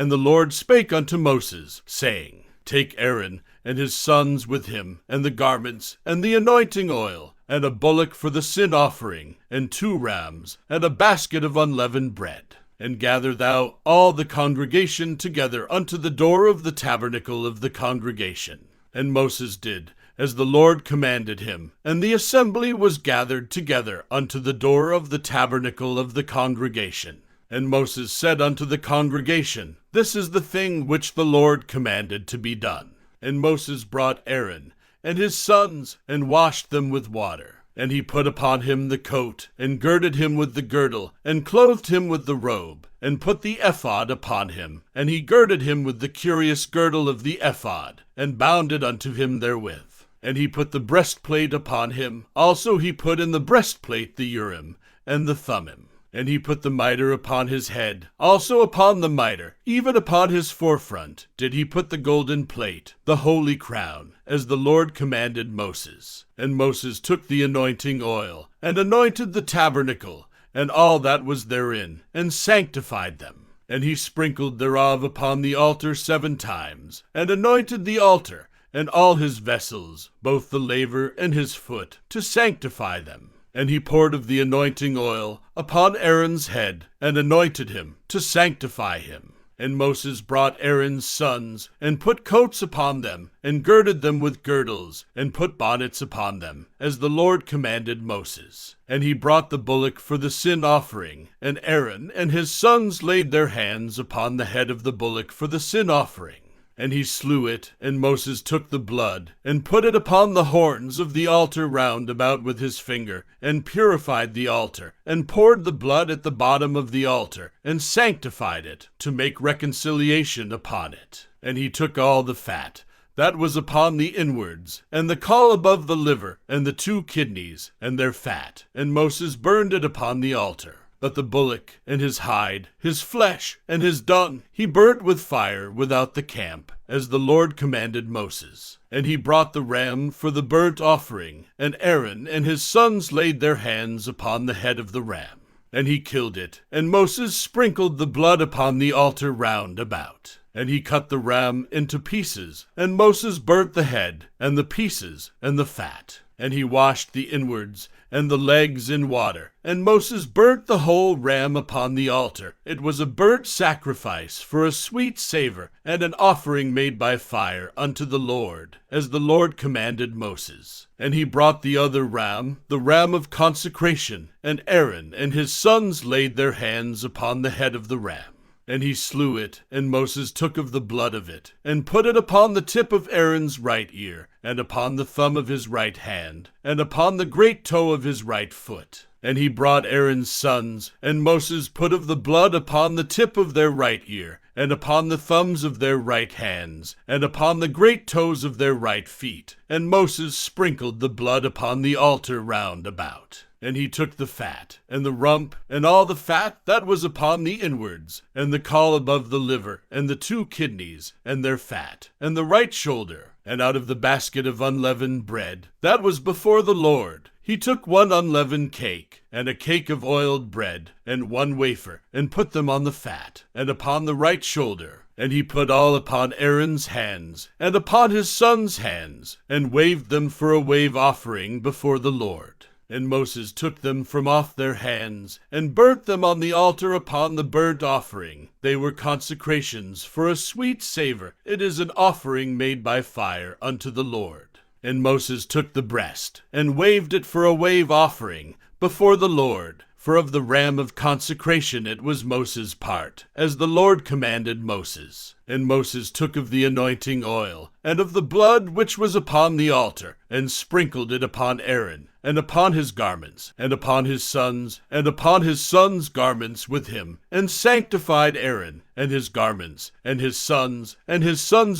And the Lord spake unto Moses, saying, Take Aaron, and his sons with him, and the garments, and the anointing oil, and a bullock for the sin offering, and 2 rams, and a basket of unleavened bread. And gather thou all the congregation together unto the door of the tabernacle of the congregation. And Moses did as the Lord commanded him, and the assembly was gathered together unto the door of the tabernacle of the congregation. And Moses said unto the congregation, This is the thing which the Lord commanded to be done. And Moses brought Aaron and his sons, and washed them with water. And he put upon him the coat, and girded him with the girdle, and clothed him with the robe, and put the ephod upon him. And he girded him with the curious girdle of the ephod, and bound it unto him therewith. And he put the breastplate upon him. Also he put in the breastplate the Urim and the Thummim. And he put the mitre upon his head. Also upon the mitre, even upon his forefront, did he put the golden plate, the holy crown, as the Lord commanded Moses. And Moses took the anointing oil, and anointed the tabernacle, and all that was therein, and sanctified them. And he sprinkled thereof upon the altar 7 times, and anointed the altar, and all his vessels, both the laver and his foot, to sanctify them. And he poured of the anointing oil upon Aaron's head, and anointed him, to sanctify him. And Moses brought Aaron's sons, and put coats upon them, and girded them with girdles, and put bonnets upon them, as the Lord commanded Moses. And he brought the bullock for the sin offering, and Aaron and his sons laid their hands upon the head of the bullock for the sin offering. And he slew it, and Moses took the blood, and put it upon the horns of the altar round about with his finger, and purified the altar, and poured the blood at the bottom of the altar, and sanctified it, to make reconciliation upon it. And he took all the fat that was upon the inwards, and the caul above the liver, and the 2 kidneys, and their fat, and Moses burned it upon the altar. But the bullock, and his hide, his flesh, and his dung, he burnt with fire without the camp, as the Lord commanded Moses. And he brought the ram for the burnt offering, and Aaron and his sons laid their hands upon the head of the ram. And he killed it, and Moses sprinkled the blood upon the altar round about. And he cut the ram into pieces, and Moses burnt the head, and the pieces, and the fat. And he washed the inwards, and the legs in water. And Moses burnt the whole ram upon the altar. It was a burnt sacrifice for a sweet savor, and an offering made by fire unto the Lord, as the Lord commanded Moses. And he brought the other ram, the ram of consecration, and Aaron and his sons laid their hands upon the head of the ram. And he slew it, and Moses took of the blood of it, and put it upon the tip of Aaron's right ear, and upon the thumb of his right hand, and upon the great toe of his right foot. And he brought Aaron's sons, and Moses put of the blood upon the tip of their right ear, and upon the thumbs of their right hands, and upon the great toes of their right feet. And Moses sprinkled the blood upon the altar round about. And he took the fat, and the rump, and all the fat that was upon the inwards, and the caul above the liver, and the 2 kidneys, and their fat, and the right shoulder, and out of the basket of unleavened bread that was before the Lord, he took 1 unleavened cake, and a cake of oiled bread, and 1 wafer, and put them on the fat, and upon the right shoulder. And he put all upon Aaron's hands, and upon his sons' hands, and waved them for a wave offering before the Lord. And Moses took them from off their hands, and burnt them on the altar upon the burnt offering. They were consecrations for a sweet savor. It is an offering made by fire unto the Lord. And Moses took the breast, and waved it for a wave offering before the Lord. For of the ram of consecration it was Moses' part, as the Lord commanded Moses. And Moses took of the anointing oil, and of the blood which was upon the altar, and sprinkled it upon Aaron, and upon his garments, and upon his sons, and upon his sons' garments with him, and sanctified Aaron, and his garments, and his sons'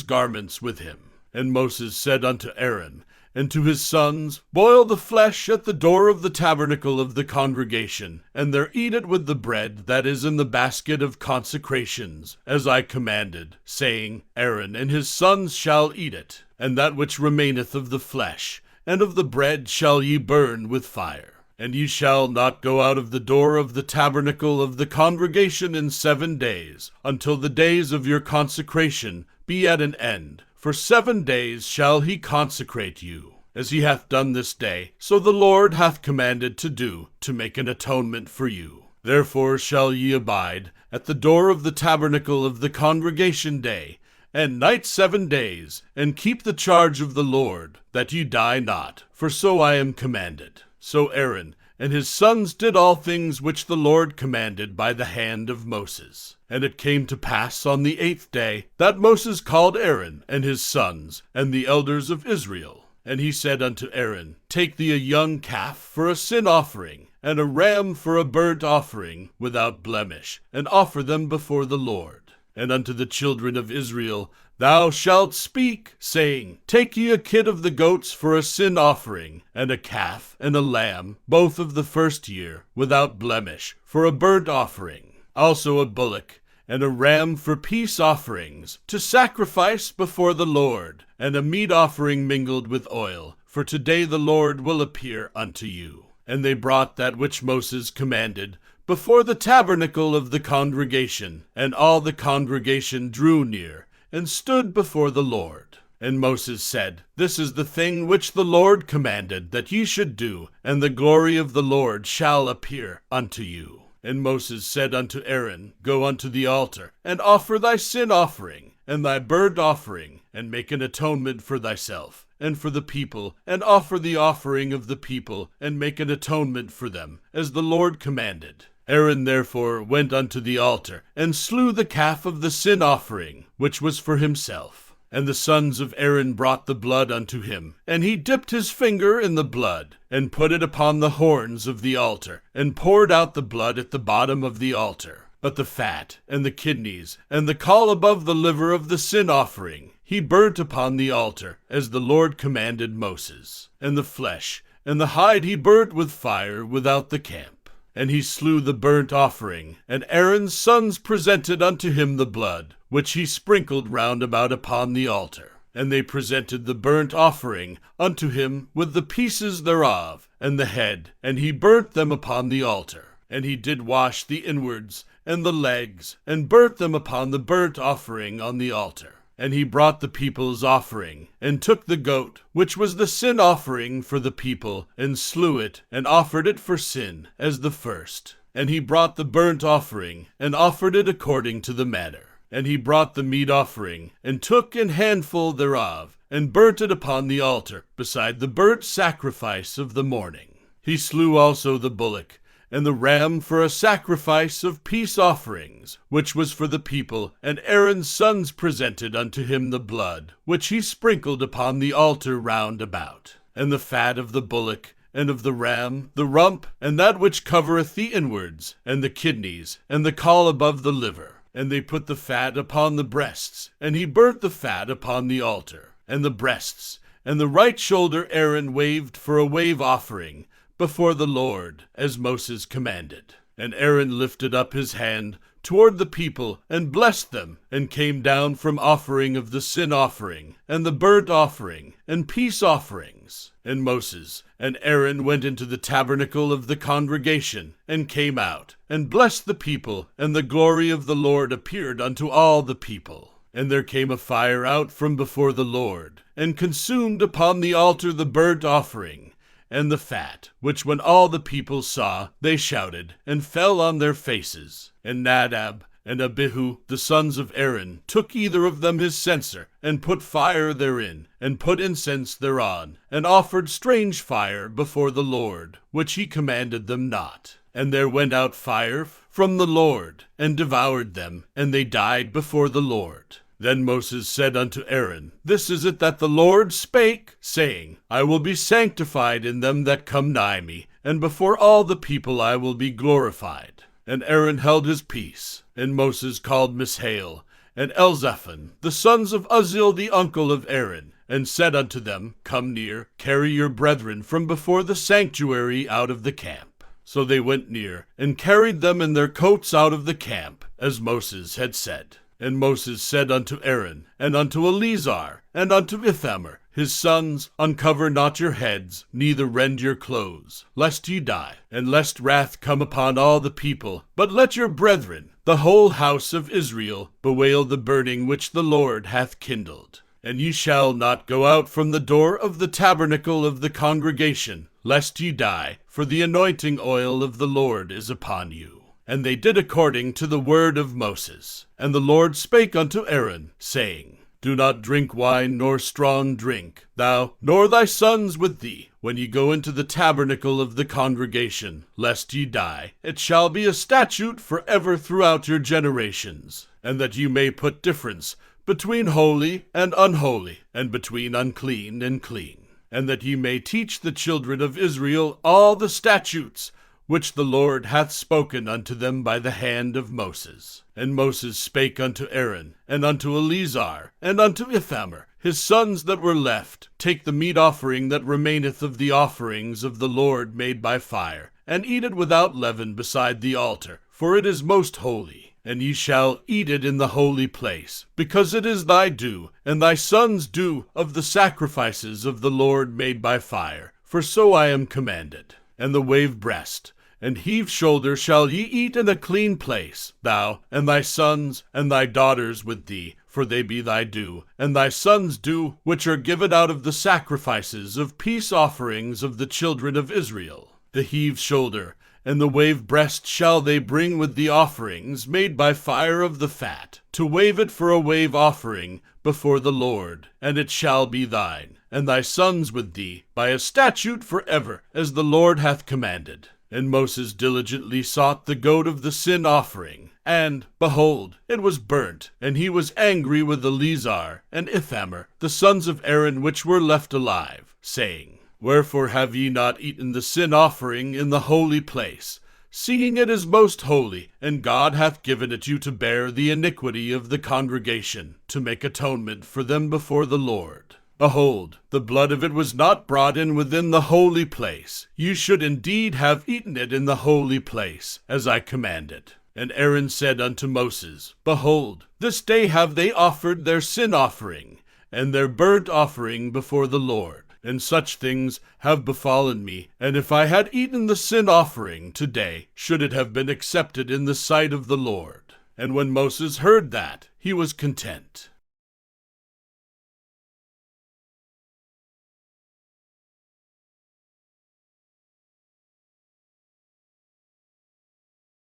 garments with him. And Moses said unto Aaron, and to his sons, Boil the flesh at the door of the tabernacle of the congregation, and there eat it with the bread that is in the basket of consecrations, as I commanded, saying, Aaron and his sons shall eat it, and that which remaineth of the flesh, and of the bread shall ye burn with fire. And ye shall not go out of the door of the tabernacle of the congregation in 7 days, until the days of your consecration be at an end. For 7 days shall he consecrate you, as he hath done this day, so the Lord hath commanded to do, to make an atonement for you. Therefore shall ye abide at the door of the tabernacle of the congregation day, and night 7 days, and keep the charge of the Lord, that ye die not, for so I am commanded. So Aaron and his sons did all things which the Lord commanded by the hand of Moses. And it came to pass on the 8th day that Moses called Aaron and his sons and the elders of Israel. And he said unto Aaron, Take thee a young calf for a sin offering, and a ram for a burnt offering without blemish, and offer them before the Lord. And unto the children of Israel thou shalt speak, saying, Take ye a kid of the goats for a sin offering, and a calf and a lamb, both of the first year, without blemish, for a burnt offering. Also a bullock, and a ram for peace offerings, to sacrifice before the Lord, and a meat offering mingled with oil, for today the Lord will appear unto you. And they brought that which Moses commanded before the tabernacle of the congregation, and all the congregation drew near, and stood before the Lord. And Moses said, This is the thing which the Lord commanded that ye should do, and the glory of the Lord shall appear unto you. And Moses said unto Aaron, Go unto the altar, and offer thy sin offering, and thy burnt offering, and make an atonement for thyself, and for the people, and offer the offering of the people, and make an atonement for them, as the Lord commanded. Aaron therefore went unto the altar, and slew the calf of the sin offering, which was for himself. And the sons of Aaron brought the blood unto him, and he dipped his finger in the blood, and put it upon the horns of the altar, and poured out the blood at the bottom of the altar. But the fat, and the kidneys, and the caul above the liver of the sin offering, he burnt upon the altar, as the Lord commanded Moses. And the flesh, and the hide he burnt with fire without the camp. And he slew the burnt offering, and Aaron's sons presented unto him the blood, which he sprinkled round about upon the altar. And they presented the burnt offering unto him with the pieces thereof, and the head, and he burnt them upon the altar. And he did wash the inwards, and the legs, and burnt them upon the burnt offering on the altar. And he brought the people's offering, and took the goat, which was the sin offering for the people, and slew it, and offered it for sin, as the first. And he brought the burnt offering, and offered it according to the manner. And he brought the meat offering, and took an handful thereof, and burnt it upon the altar, beside the burnt sacrifice of the morning. He slew also the bullock, and the ram for a sacrifice of peace offerings, which was for the people, and Aaron's sons presented unto him the blood, which he sprinkled upon the altar round about. And the fat of the bullock, and of the ram, the rump, and that which covereth the inwards, and the kidneys, and the caul above the liver. And they put the fat upon the breasts, and he burnt the fat upon the altar. And the breasts, and the right shoulder Aaron waved for a wave offering, before the Lord, as Moses commanded. And Aaron lifted up his hand toward the people, and blessed them, and came down from offering of the sin offering, and the burnt offering, and peace offerings. And Moses and Aaron went into the tabernacle of the congregation, and came out, and blessed the people, and the glory of the Lord appeared unto all the people. And there came a fire out from before the Lord, and consumed upon the altar the burnt offering, and the fat, which when all the people saw, they shouted, and fell on their faces. And Nadab and Abihu, the sons of Aaron, took either of them his censer, and put fire therein, and put incense thereon, and offered strange fire before the Lord, which he commanded them not. And there went out fire from the Lord, and devoured them, and they died before the Lord. Then Moses said unto Aaron, This is it that the Lord spake, saying, I will be sanctified in them that come nigh me, and before all the people I will be glorified. And Aaron held his peace. And Moses called Mishael, and Elzaphan, the sons of Uzziel the uncle of Aaron, and said unto them, Come near, carry your brethren from before the sanctuary out of the camp. So they went near, and carried them in their coats out of the camp, as Moses had said. And Moses said unto Aaron, and unto Eleazar, and unto Ithamar, his sons, uncover not your heads, neither rend your clothes, lest ye die, and lest wrath come upon all the people. But let your brethren, the whole house of Israel, bewail the burning which the Lord hath kindled. And ye shall not go out from the door of the tabernacle of the congregation, lest ye die, for the anointing oil of the Lord is upon you. And they did according to the word of Moses. And the Lord spake unto Aaron, saying, Do not drink wine nor strong drink, thou nor thy sons with thee, when ye go into the tabernacle of the congregation, lest ye die. It shall be a statute forever throughout your generations, and that ye may put difference between holy and unholy, and between unclean and clean, and that ye may teach the children of Israel all the statutes which the Lord hath spoken unto them by the hand of Moses. And Moses spake unto Aaron, and unto Eleazar, and unto Ithamar, his sons that were left, Take the meat offering that remaineth of the offerings of the Lord made by fire, and eat it without leaven beside the altar, for it is most holy. And ye shall eat it in the holy place, because it is thy due, and thy sons' due, of the sacrifices of the Lord made by fire, for so I am commanded. And the wave breast and heave shoulder shall ye eat in a clean place, thou, and thy sons, and thy daughters with thee, for they be thy due, and thy sons' due, which are given out of the sacrifices of peace offerings of the children of Israel. The heave shoulder and the wave breast shall they bring with the offerings made by fire of the fat, to wave it for a wave offering before the Lord. And it shall be thine, and thy sons with thee, by a statute forever, as the Lord hath commanded. And Moses diligently sought the goat of the sin offering, and, behold, it was burnt, and he was angry with Eleazar and Ithamar, the sons of Aaron which were left alive, saying, Wherefore have ye not eaten the sin offering in the holy place, seeing it is most holy, and God hath given it you to bear the iniquity of the congregation, to make atonement for them before the Lord? Behold, the blood of it was not brought in within the holy place. You should indeed have eaten it in the holy place, as I commanded. And Aaron said unto Moses, Behold, this day have they offered their sin offering, and their burnt offering before the Lord. And such things have befallen me, and if I had eaten the sin offering today, should it have been accepted in the sight of the Lord. And when Moses heard that, he was content.